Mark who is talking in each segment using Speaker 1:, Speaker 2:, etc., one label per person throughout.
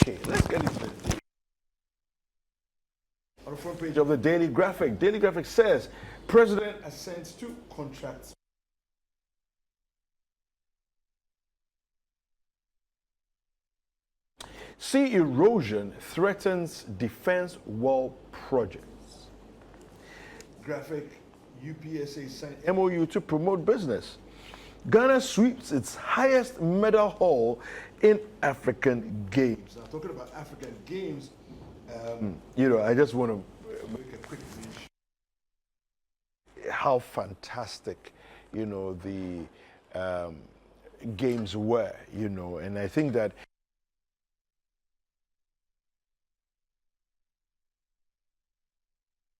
Speaker 1: Okay, let's get into it. On the front page of the Daily Graphic, Daily Graphic says, President assents to contracts. Sea erosion threatens defense wall projects. Graphic, UPSA signed MOU to promote business. Ghana sweeps its highest medal haul in African Games. Now, talking about African Games, I just want to make a quick mention how fantastic, the games were, and I think that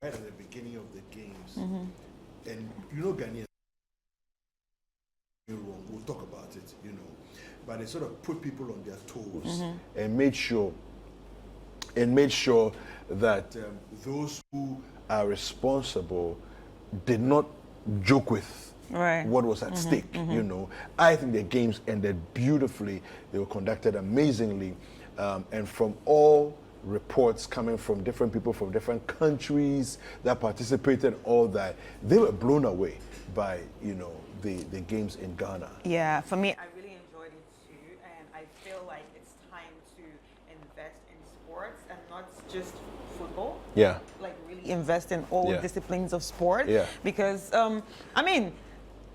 Speaker 1: right at the beginning of the games, and Ghanaians, we'll talk about it, but they sort of put people on their toes and made sure that those who are responsible did not joke with what was at stake. I think the games ended beautifully. They were conducted amazingly, and from all reports coming from different people from different countries that participated, all that, they were blown away by the games in Ghana.
Speaker 2: Yeah, for me, I really enjoyed it too, and I feel like it's time to invest in sports and not just football.
Speaker 1: Yeah.
Speaker 2: Like really invest in all disciplines of sport.
Speaker 1: Yeah.
Speaker 2: Because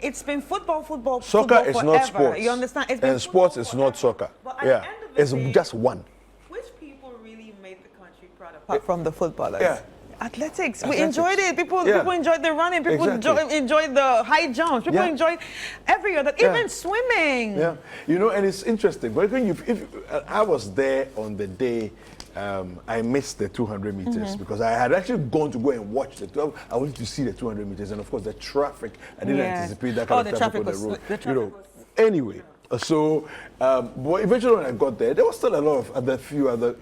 Speaker 2: it's been football
Speaker 1: Soccer is
Speaker 2: forever.
Speaker 1: not sports.
Speaker 2: You understand? It's been
Speaker 1: and sports is
Speaker 2: forever.
Speaker 1: not soccer.
Speaker 2: But at the end of the
Speaker 1: it's
Speaker 2: day,
Speaker 1: just one.
Speaker 2: Which people really made the country proud apart from the footballers?
Speaker 1: Yeah.
Speaker 2: Athletics. We enjoyed it. People enjoyed the running. People enjoyed the high jumps. People enjoyed every other, even swimming.
Speaker 1: Yeah, and it's interesting. But if I was there on the day, I missed the 200 meters because I had actually gone to go and watch the 12. I wanted to see the 200 meters, and of course the traffic. I didn't anticipate that kind of traffic on the road. Anyway, so but eventually when I got there was still a lot of a few other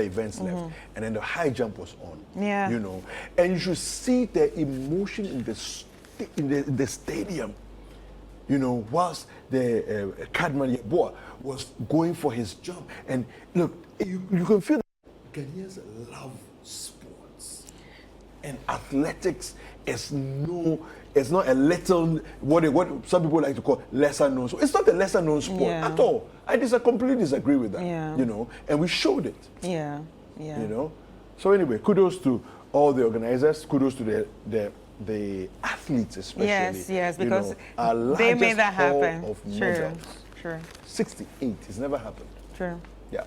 Speaker 1: events left, and then the high jump was on.
Speaker 2: Yeah.
Speaker 1: And you should see the emotion in the stadium. Whilst the Cadman Yeboah was going for his jump, and look, you can feel that Ghanaians love sports, and athletics is it's not a little what some people like to call lesser known. So it's not a lesser known sport at all. I completely disagree with that.
Speaker 2: Yeah.
Speaker 1: And we showed it.
Speaker 2: Yeah.
Speaker 1: So anyway, kudos to all the organizers. Kudos to the athletes especially.
Speaker 2: Yes, because
Speaker 1: they
Speaker 2: made that happen.
Speaker 1: Of
Speaker 2: Sure.
Speaker 1: 68. It's never happened.
Speaker 2: True.
Speaker 1: Yeah.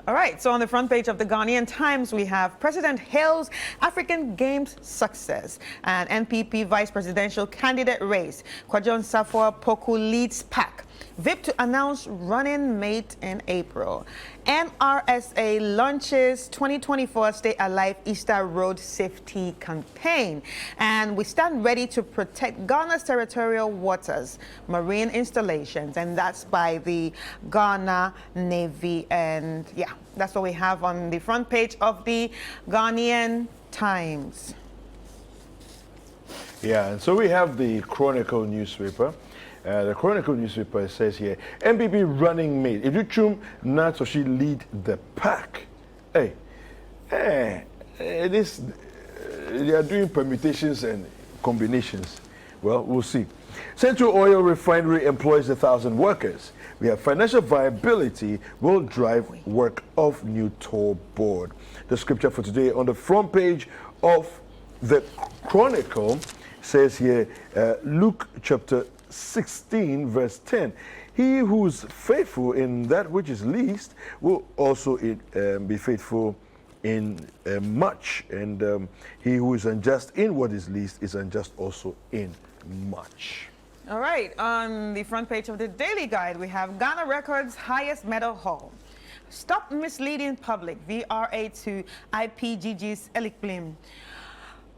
Speaker 2: All right, so on the front page of the Ghanaian Times, we have President hails African Games success and NPP vice presidential candidate race. Kwajon Safwa Poku leads PAC. VIP to announce running mate in April. NRSA launches 2024 Stay Alive Easter Road Safety Campaign. And we stand ready to protect Ghana's territorial waters, marine installations, and that's by the Ghana Navy. And yeah, that's what we have on the front page of the Ghanaian Times.
Speaker 1: Yeah, and so we have the Chronicle newspaper. The Chronicle newspaper says here, MPP running mate. If you chum Nat or she lead the pack. They are doing permutations and combinations. Well, we'll see. Central Oil Refinery employs 1,000 workers. We have financial viability will drive work of new toll board. The scripture for today on the front page of the Chronicle says here, Luke chapter 16 verse 10, he who's faithful in that which is least will also be faithful in much, and he who is unjust in what is least is unjust also in much.
Speaker 2: All right, on the front page of the Daily Guide, we have Ghana records highest medal haul. Stop misleading public, VRA to IPGG's Elikblim.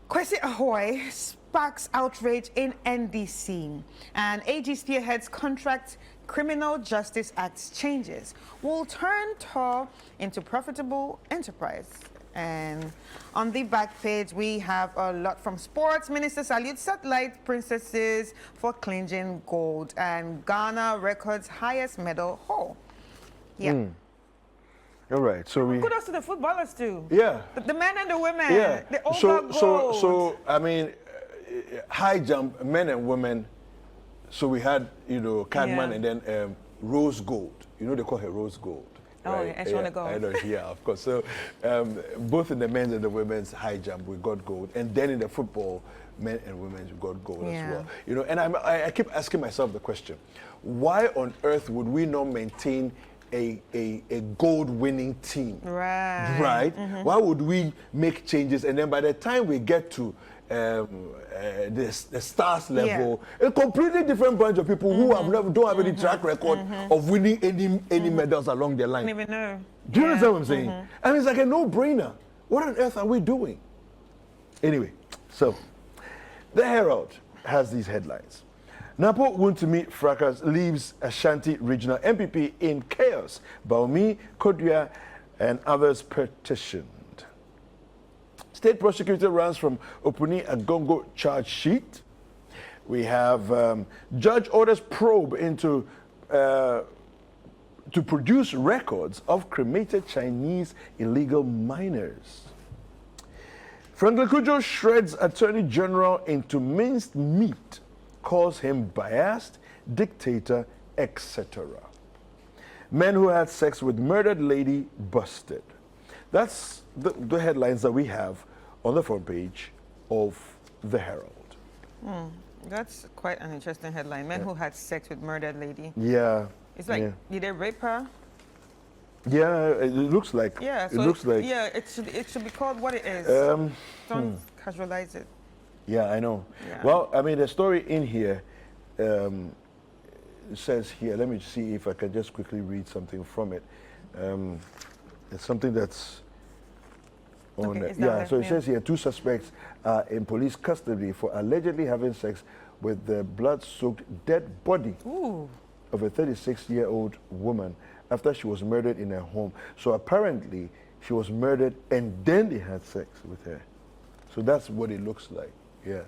Speaker 2: Kwesi Ahoy sparks outrage in NDC, and AG spearheads contract Criminal Justice Act changes. Will turn TOR into profitable enterprise. And on the back page, we have a lot from sports. Minister salutes satellite princesses for clinching gold, and Ghana records highest medal haul. Yeah.
Speaker 1: All right. So we.
Speaker 2: Kudos to the footballers too.
Speaker 1: Yeah.
Speaker 2: The men and the women.
Speaker 1: Yeah.
Speaker 2: They all got gold.
Speaker 1: So I mean, high jump, men and women. So we had, Cadman and then rose gold. You know they call her rose gold.
Speaker 2: Oh,
Speaker 1: right?
Speaker 2: yeah, and she won the gold.
Speaker 1: I know, yeah, of course. So both in the men's and the women's high jump, we got gold. And then in the football, men and women, we got gold as well. And I keep asking myself the question, why on earth would we not maintain a gold-winning team?
Speaker 2: Right.
Speaker 1: Right? Mm-hmm. Why would we make changes and then by the time we get to the stars level, a completely different bunch of people who don't have any track record of winning any medals along their line.
Speaker 2: I don't even know.
Speaker 1: Do you understand what I'm saying? I mean, it's like a no-brainer. What on earth are we doing? Anyway, so the Herald has these headlines. Napo Wuntumi fracas leaves Ashanti Regional MPP in chaos. Baumi, Kodua, and others petitioned. State prosecutor runs from Opuni Agongo charge sheet. We have judge orders probe into to produce records of cremated Chinese illegal miners. Franklin Kujo shreds Attorney General into minced meat, calls him biased, dictator, etc. Men who had sex with murdered lady busted. That's the headlines that we have on the front page of the Herald.
Speaker 2: That's quite an interesting headline. Men who had sex with murdered lady.
Speaker 1: Yeah.
Speaker 2: It's like, did they rape her?
Speaker 1: Yeah, it looks like.
Speaker 2: Yeah, so
Speaker 1: it looks like.
Speaker 2: Yeah, it should be called what it is. Don't casualize it.
Speaker 1: Yeah, I know.
Speaker 2: Yeah.
Speaker 1: Well, I mean, the story in here says here, let me see if I can just quickly read something from it. It's something that's on
Speaker 2: Okay,
Speaker 1: yeah, so it says here, 2 suspects are in police custody for allegedly having sex with the blood-soaked dead body of a 36-year-old woman after she was murdered in her home. So apparently, she was murdered and then they had sex with her. So that's what it looks like, yeah.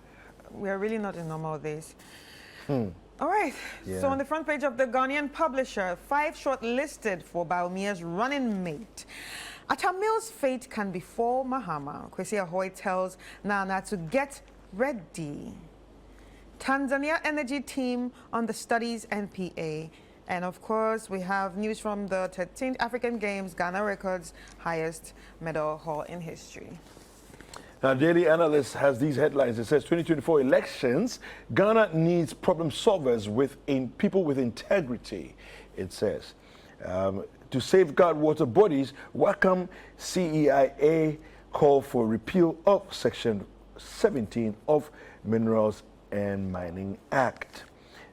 Speaker 2: We are really not in normal days. All right,
Speaker 1: Yeah.
Speaker 2: so on the front page of the Ghanaian Publisher, 5 shortlisted for Baumia's running mate. Atamil's fate can befall Mahama. Kwesi Ahoy tells Nana to get ready. Tanzania Energy Team on the Studies NPA. And of course, we have news from the 13th African Games. Ghana records highest medal haul in history.
Speaker 1: Now, Daily Analyst has these headlines. It says 2024 elections, Ghana needs problem solvers people with integrity. It says, to safeguard water bodies, Wakam CEIA call for repeal of Section 17 of Minerals and Mining Act.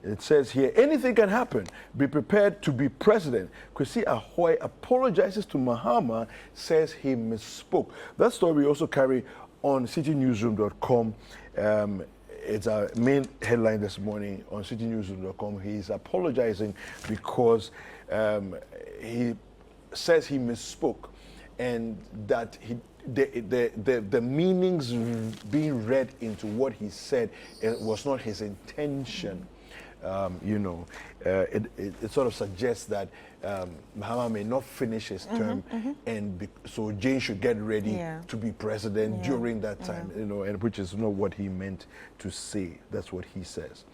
Speaker 1: It says here, anything can happen. Be prepared to be president. Kwesi Ahoy apologizes to Mahama, says he misspoke. That story we also carry on citynewsroom.com. It's our main headline this morning on citynewsroom.com. He's apologizing because he says he misspoke and that the meanings being read into what he said was not his intention. It sort of suggests that Mahama may not finish his term, and so Jane should get ready to be president during that time, and which is not what he meant to say. That's what he says.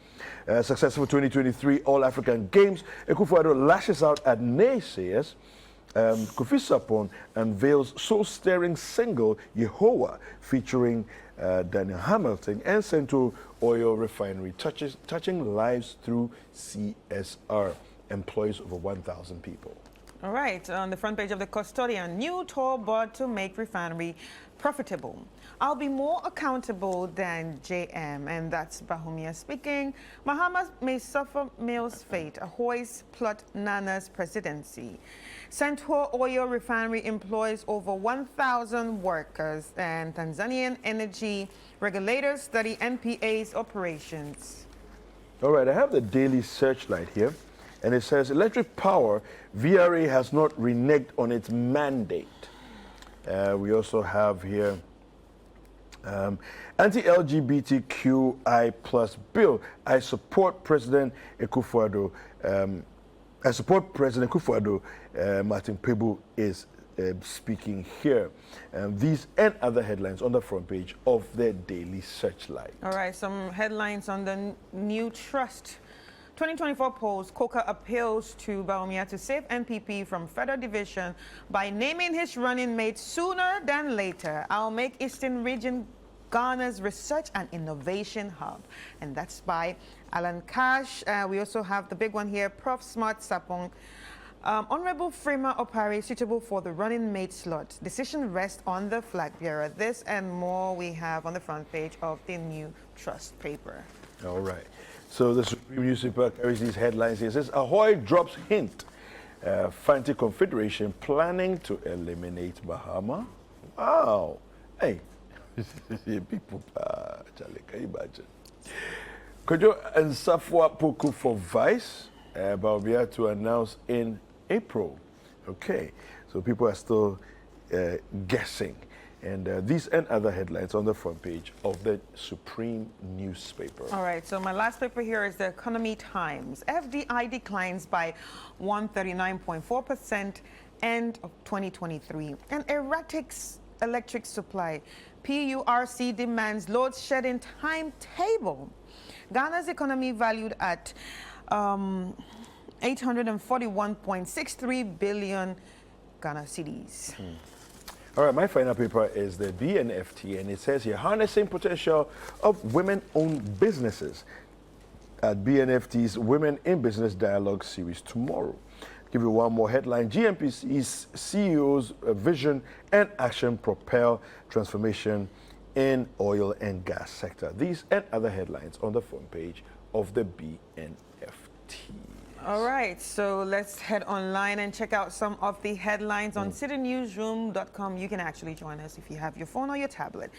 Speaker 1: Successful 2023 All-African Games, Akufo-Addo lashes out at naysayers. Kofi Sapon unveils soul-stirring single Yehovah featuring Daniel Hamilton and Central Oil Refinery touching lives through CSR, employs over 1,000 people.
Speaker 2: All right, on the front page of the Custodian, new toll board to make refinery profitable. I'll be more accountable than JM, and that's Bahumia speaking. Mahama may suffer Mill's fate, Ahoy's plot Nana's presidency. Central Oil Refinery employs over 1,000 workers, and Tanzanian energy regulators study NPA's operations.
Speaker 1: All right, I have the Daily Searchlight here, and it says electric power, VRA has not reneged on its mandate. We also have here anti-LGBTQI plus bill. I support President Akufo-Addo. Martin Pebu is speaking here. These and other headlines on the front page of the Daily Searchlight.
Speaker 2: All right, some headlines on the new trust. 2024 polls, Coker appeals to Bawumia to save NPP from further division by naming his running mate sooner than later. I'll make Eastern Region Ghana's research and innovation hub. And that's by Alan Cash. We also have the big one here, Prof. Smart Sapong. Honorable Frema Opari suitable for the running mate slot. Decision rests on the flag bearer. This and more we have on the front page of the new trust paper.
Speaker 1: All right. So the Supreme newspaper carries these headlines. It says, Ahoy drops hint. Fanti Confederation planning to eliminate Bahama. Wow. Hey. Big papa. Charlie, can you imagine? Kojo and Safwa Poku for Vice. Bawumia to announce in April. Okay. So people are still guessing. And these and other headlines on the front page of the Supreme newspaper.
Speaker 2: All right, so my last paper here is the Economy Times. FDI declines by 139.4% end of 2023. And erratic electric supply. PURC demands load shedding timetable. Ghana's economy valued at 841.63 billion Ghana cedis.
Speaker 1: All right, my final paper is the BNFT, and it says here, harnessing potential of women-owned businesses at BNFT's Women in Business Dialogue series tomorrow. Give you one more headline. GMPC's CEO's vision and action propel transformation in oil and gas sector. These and other headlines on the front page of the BNFT.
Speaker 2: All right, so let's head online and check out some of the headlines on citynewsroom.com. You can actually join us if you have your phone or your tablet.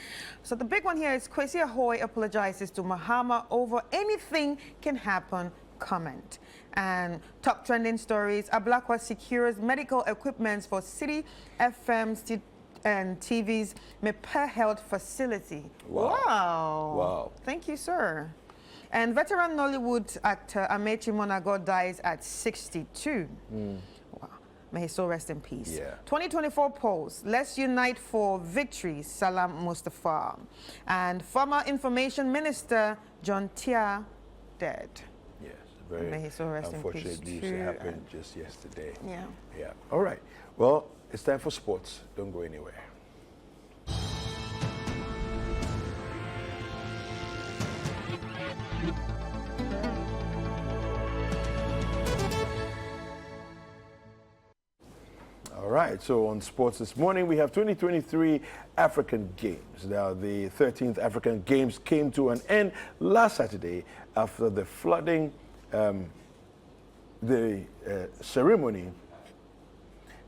Speaker 2: So the big one here is Kwesi Ahoy apologizes to Mahama over anything can happen comment. And top trending stories, Ablakwa secures medical equipment for Citi FMs and TV's Mepe Health facility.
Speaker 1: Wow. Wow.
Speaker 2: Thank you, sir. And veteran Nollywood actor Amechi Monago dies at 62. Wow. May he so rest in peace.
Speaker 1: Yeah.
Speaker 2: 2024 polls. Let's unite for victory. Salam Mustafa. And former Information Minister John Tia dead.
Speaker 1: Yes, very
Speaker 2: May he so rest in peace
Speaker 1: unfortunate news.
Speaker 2: too.
Speaker 1: It happened just yesterday.
Speaker 2: Yeah.
Speaker 1: Yeah. All right. Well, it's time for sports. Don't go anywhere. All right, so on sports this morning, we have 2023 African Games. Now, the 13th African Games came to an end last Saturday after the flooding. The ceremony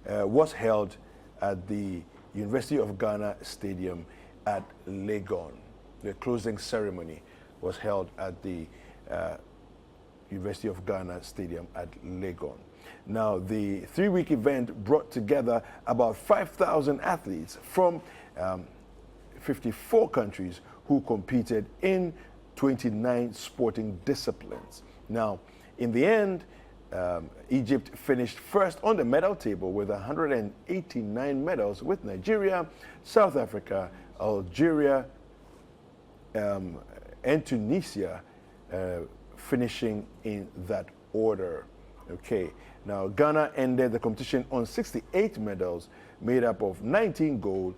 Speaker 1: was held at the University of Ghana Stadium at Legon. The closing ceremony was held at the University of Ghana Stadium at Legon. Now, the three-week event brought together about 5,000 athletes from 54 countries who competed in 29 sporting disciplines. Now, in the end, Egypt finished first on the medal table with 189 medals, with Nigeria, South Africa, Algeria, and Tunisia finishing in that order. Okay, now Ghana ended the competition on 68 medals, made up of 19 gold,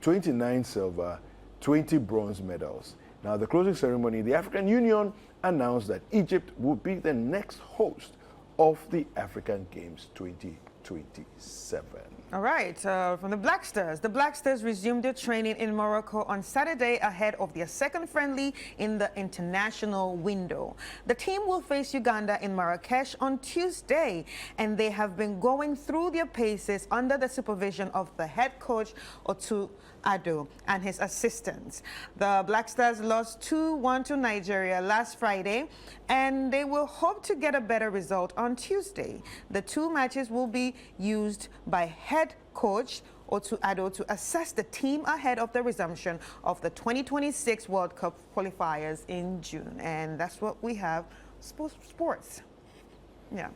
Speaker 1: 29 silver, 20 bronze medals. Now, the closing ceremony, the African Union announced that Egypt would be the next host of the African Games 2027.
Speaker 2: All right, from the Black Stars resumed their training in Morocco on Saturday ahead of their second friendly in the international window. The team will face Uganda in Marrakesh on Tuesday, and they have been going through their paces under the supervision of the head coach, Otu Ado, and his assistants. The Black Stars lost 2-1 to Nigeria last Friday, and they will hope to get a better result on Tuesday. The two matches will be used by head coach Otu Ado to assess the team ahead of the resumption of the 2026 World Cup qualifiers in June. And that's what we have. Sports. Yeah.